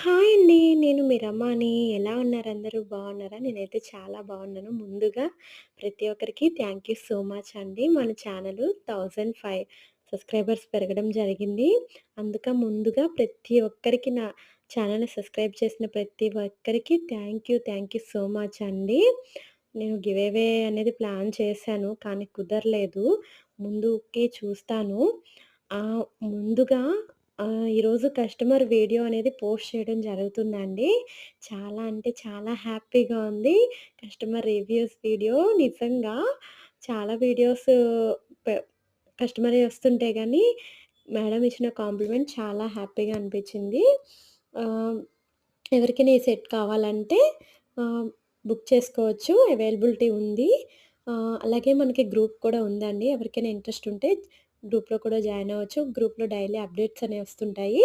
Hi అండి. నేను మీ రమాని. ఎలా ఉన్నారు అందరూ బాగున్నారా? నేనైతే చాలా బాగున్నాను. ముందుగా ప్రతి ఒక్కరికి థ్యాంక్ యూ సో మచ్ అండి. మన ఛానల్ 1005 సబ్స్క్రైబర్స్ పెరగడం జరిగింది. ముందుగా ప్రతి ఒక్కరికి నా ఛానల్‌ని సబ్స్క్రైబ్ చేసిన ప్రతి ఒక్కరికి థ్యాంక్ యూ సో మచ్ అండి. నేను గివ్ అవే అనేది ప్లాన్ చేశాను. కానీ కుదరలేదు. ముందుకి చూస్తాను. ముందుగా ఈరోజు కస్టమర్ వీడియో అనేది పోస్ట్ చేయడం జరుగుతుందండి. చాలా అంటే చాలా హ్యాపీగా ఉంది. కస్టమర్ రివ్యూస్ వీడియో నిజంగా చాలా వీడియోస్ పె కస్టమర్‌వి వస్తుంటాయి గానీ, మేడం ఇచ్చిన కాంప్లిమెంట్ చాలా హ్యాపీగా అనిపించింది. ఆహ్, ఎవరికైనా ఈ సెట్ కావాలంటే ఆహ్, బుక్ చేసుకోవచ్చు. అవైలబిలిటీ ఉంది. అలాగే మనకి గ్రూప్ కూడా ఉందండి. ఎవరికైనా ఇంట్రెస్ట్ ఉంటే గ్రూప్‌లో కూడా జాయిన్ అవ్వచ్చు. గ్రూప్‌లో డైలీ అప్డేట్స్ అనేవి వస్తుంటాయి.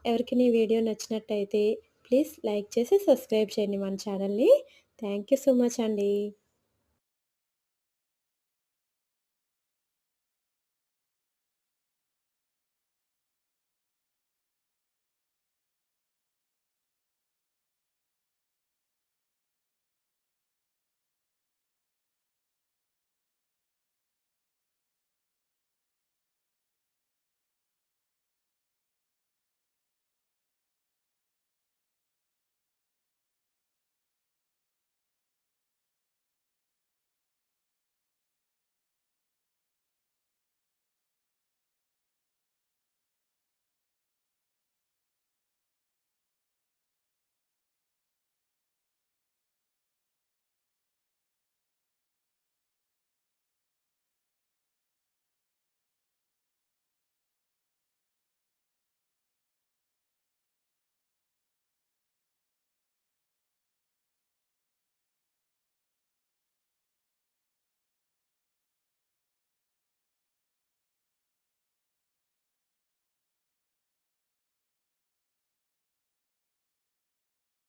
ఎవరికైనా ఈ వీడియో నచ్చినట్టయితే ప్లీజ్ లైక్ చేసి సబ్స్క్రైబ్ చేయండి మన ఛానల్‌ని. థ్యాంక్ యూ సో మచ్ అండి.